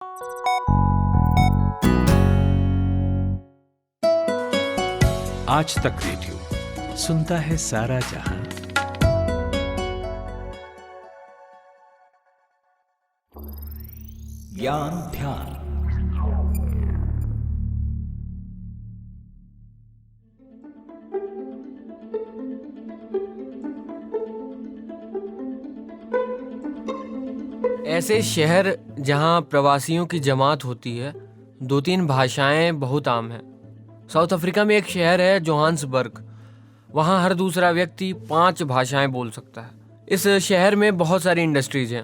आज तक रेडियो सुनता है सारा जहां। ज्ञान ध्यान। ऐसे शहर जहां प्रवासियों की जमात होती है, 2-3 भाषाएं बहुत आम हैं। साउथ अफ्रीका में एक शहर है जोहान्सबर्ग। वहाँ हर दूसरा व्यक्ति 5 भाषाएं बोल सकता है। इस शहर में बहुत सारी इंडस्ट्रीज हैं।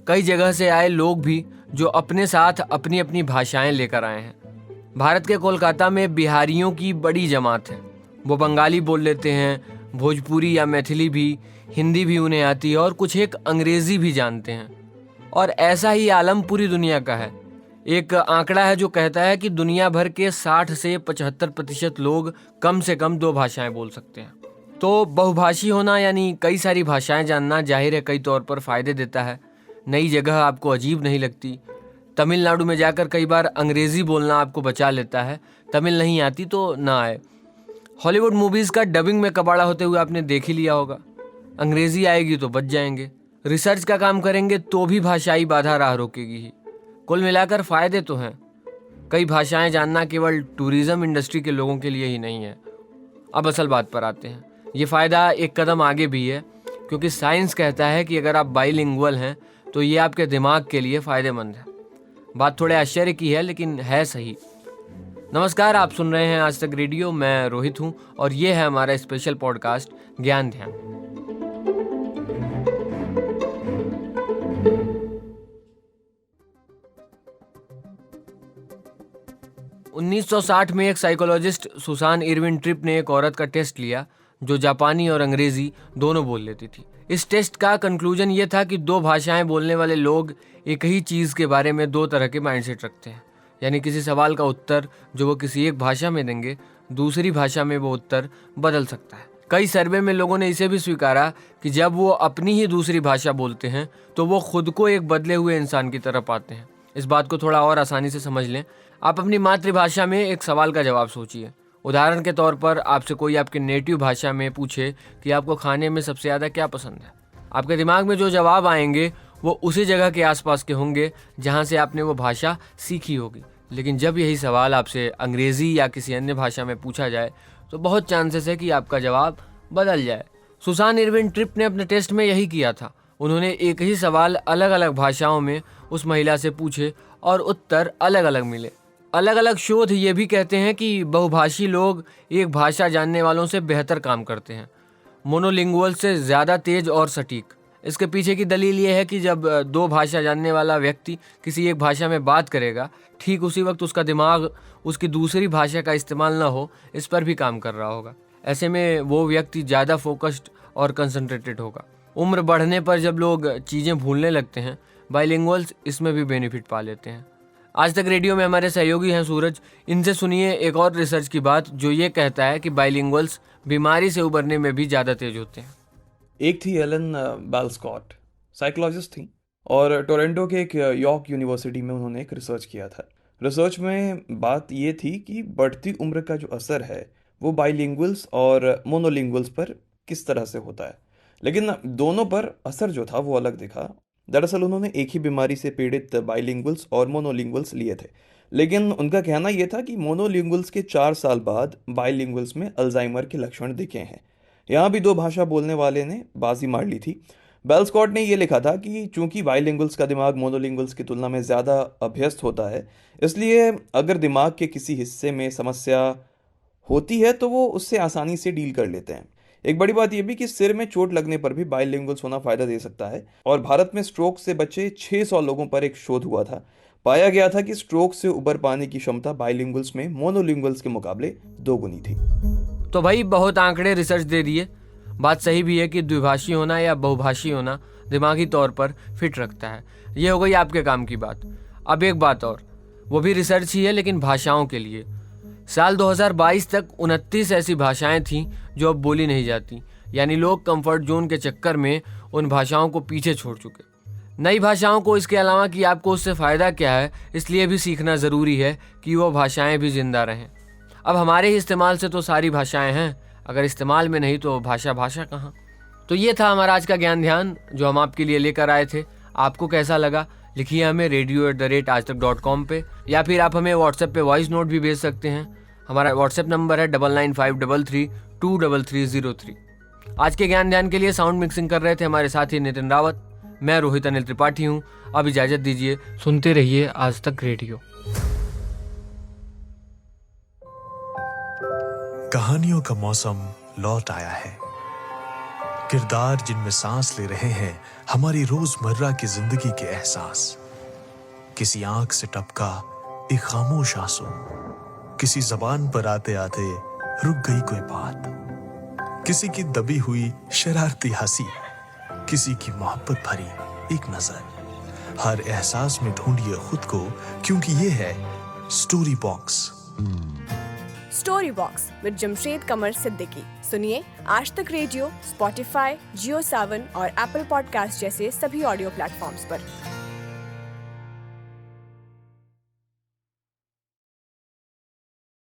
कई जगह से आए लोग भी जो अपने साथ अपनी अपनी भाषाएं लेकर आए हैं। भारत के कोलकाता में बिहारियों की बड़ी जमात है। वो बंगाली बोल लेते हैं, भोजपुरी या मैथिली भी, हिंदी भी उन्हें आती है और कुछ एक अंग्रेज़ी भी जानते हैं। और ऐसा ही आलम पूरी दुनिया का है। एक आंकड़ा है जो कहता है कि दुनिया भर के 60 से 75% लोग कम से कम 2 भाषाएं बोल सकते हैं। तो बहुभाषी होना यानी कई सारी भाषाएं जानना जाहिर है कई तौर पर फ़ायदे देता है। नई जगह आपको अजीब नहीं लगती। तमिलनाडु में जाकर कई बार अंग्रेज़ी बोलना आपको बचा लेता है। तमिल नहीं आती तो ना आए। हॉलीवुड मूवीज़ का डबिंग में कबाड़ा होते हुए आपने देख ही लिया होगा। अंग्रेज़ी आएगी तो बच जाएंगे। रिसर्च का काम करेंगे तो भी भाषाई बाधा राह रोकेगी ही। कुल मिलाकर फ़ायदे तो हैं। कई भाषाएं जानना केवल टूरिज़्म इंडस्ट्री के लोगों के लिए ही नहीं है। अब असल बात पर आते हैं। ये फ़ायदा एक कदम आगे भी है, क्योंकि साइंस कहता है कि अगर आप बाइलिंगुअल हैं तो ये आपके दिमाग के लिए फ़ायदेमंद है। बात थोड़े आश्चर्य की है लेकिन है सही। नमस्कार, आप सुन रहे हैं आज तक रेडियो। मैं रोहित हूँ और ये है हमारा स्पेशल पॉडकास्ट ज्ञान ध्यान। (1960) में एक साइकोलॉजिस्ट सुसान इरविन ट्रिप ने एक औरत का टेस्ट लिया जो जापानी और अंग्रेजी दोनों बोल लेती थी। इस टेस्ट का कंक्लूजन ये था कि 2 भाषाएं बोलने वाले लोग एक ही चीज़ के बारे में 2 तरह के माइंडसेट रखते हैं। यानी किसी सवाल का उत्तर जो वो किसी एक भाषा में देंगे, दूसरी भाषा में वो उत्तर बदल सकता है। कई सर्वे में लोगों ने इसे भी स्वीकारा कि जब वो अपनी ही दूसरी भाषा बोलते हैं तो वो खुद को एक बदले हुए इंसान की तरह पाते हैं। इस बात को थोड़ा और आसानी से समझ लें। आप अपनी मातृभाषा में एक सवाल का जवाब सोचिए। उदाहरण के तौर पर आपसे कोई आपके नेटिव भाषा में पूछे कि आपको खाने में सबसे ज़्यादा क्या पसंद है। आपके दिमाग में जो जवाब आएंगे वो उसी जगह के आसपास के होंगे जहाँ से आपने वो भाषा सीखी होगी। लेकिन जब यही सवाल आपसे अंग्रेज़ी या किसी अन्य भाषा में पूछा जाए तो बहुत चांसेस है कि आपका जवाब बदल जाए। सुसान इरविन ट्रिप ने अपने टेस्ट में यही किया था। उन्होंने एक ही सवाल अलग अलग भाषाओं में उस महिला से पूछे और उत्तर अलग अलग मिले। अलग अलग शोध ये भी कहते हैं कि बहुभाषी लोग एक भाषा जानने वालों से बेहतर काम करते हैं, मोनोलिंगुअल से ज़्यादा तेज और सटीक। इसके पीछे की दलील ये है कि जब 2 भाषा जानने वाला व्यक्ति किसी एक भाषा में बात करेगा, ठीक उसी वक्त उसका दिमाग उसकी दूसरी भाषा का इस्तेमाल ना हो इस पर भी काम कर रहा होगा। ऐसे में वो व्यक्ति ज़्यादा फोकस्ड और कंसंट्रेटेड होगा। उम्र बढ़ने पर जब लोग चीज़ें भूलने लगते हैं, बाइलिंगुअल्स इसमें भी बेनिफिट पा लेते हैं। आज तक रेडियो में हमारे सहयोगी हैं सूरज। इनसे सुनिए एक और रिसर्च की बात जो ये कहता है कि बाइलिंगुअल्स बीमारी से उबरने में भी ज़्यादा तेज होते हैं। एक थी एलन बालस्कॉट, साइकोलॉजिस्ट थी और टोरंटो के एक यॉर्क यूनिवर्सिटी में उन्होंने एक रिसर्च किया था। रिसर्च में बात ये थी कि बढ़ती उम्र का जो असर है वो बाइलिंगुअल्स और मोनोलिंगुअल्स पर किस तरह से होता है, लेकिन दोनों पर असर जो था वो अलग दिखा। दरअसल उन्होंने एक ही बीमारी से पीड़ित बाइलिंगुअल्स और मोनोलिंगुअल्स लिए थे, लेकिन उनका कहना यह था कि मोनोलिंगुअल्स के 4 साल बाद बाइलिंगुअल्स में अल्जाइमर के लक्षण दिखे हैं। यहाँ भी 2 भाषा बोलने वाले ने बाजी मार ली थी। बेलस्कॉट ने यह लिखा था कि चूंकि बाइलिंगुअल्स का दिमाग मोनोलिंगुअल्स की तुलना में ज़्यादा अभ्यस्त होता है, इसलिए अगर दिमाग के किसी हिस्से में समस्या होती है तो वो उससे आसानी से डील कर लेते हैं। एक बड़ी बात यह भी कि सिर में चोट लगने पर भी बाइलिंगुअल्स होना फ़ायदा दे सकता है। और भारत में स्ट्रोक से बचे 600 लोगों पर एक शोध हुआ था। पाया गया था कि स्ट्रोक से उबर पाने की क्षमता बाइलिंगुअल्स में मोनोलिंगुअल्स के मुकाबले 2 गुनी थी। तो भाई बहुत आंकड़े रिसर्च दे दिए। बात सही भी है कि द्विभाषी होना या बहुभाषी होना दिमागी तौर पर फिट रखता है। ये हो गई आपके काम की बात। अब एक बात और, वो भी रिसर्च ही है लेकिन भाषाओं के लिए। साल 2022 तक 29 ऐसी भाषाएं थीं जो अब बोली नहीं जाती, यानी लोग कंफर्ट जोन के चक्कर में उन भाषाओं को पीछे छोड़ चुके। नई भाषाओं को इसके अलावा कि आपको उससे फ़ायदा क्या है, इसलिए भी सीखना ज़रूरी है कि वो भाषाएं भी ज़िंदा रहें। अब हमारे ही इस्तेमाल से तो सारी भाषाएं हैं, अगर इस्तेमाल में नहीं तो भाषा कहाँ। तो ये था हमारा आज का ज्ञान ध्यान जो हम आपके लिए लेकर आए थे। आपको कैसा लगा लिखिए हमें radio@aajtak.com पे, या फिर आप हमें व्हाट्सएप पे वॉइस नोट भी भेज सकते हैं। हमारा व्हाट्सएप नंबर है 9953323303। आज के ज्ञान ध्यान के लिए साउंड मिक्सिंग कर रहे थे हमारे साथी नितिन रावत। मैं रोहित अनिल त्रिपाठी हूँ। अब इजाजत दीजिए, सुनते रहिए आज तक रेडियो। कहानियों का मौसम लौट आया है। किरदार जिनमें सांस ले रहे हैं हमारी रोजमर्रा की जिंदगी के एहसास। किसी आंख से टपका एक खामोश आंसू, किसी जबान पर आते आते रुक गई कोई बात, किसी की दबी हुई शरारती हंसी, किसी की मोहब्बत भरी एक नजर। हर एहसास में ढूंढिए खुद को, क्योंकि ये है story box. Story box with Jamshed Qamar Siddiqui. सुनिए आज तक रेडियो, स्पॉटिफाई, जियो सावन और एप्पल पॉडकास्ट जैसे सभी ऑडियो प्लेटफॉर्म्स पर।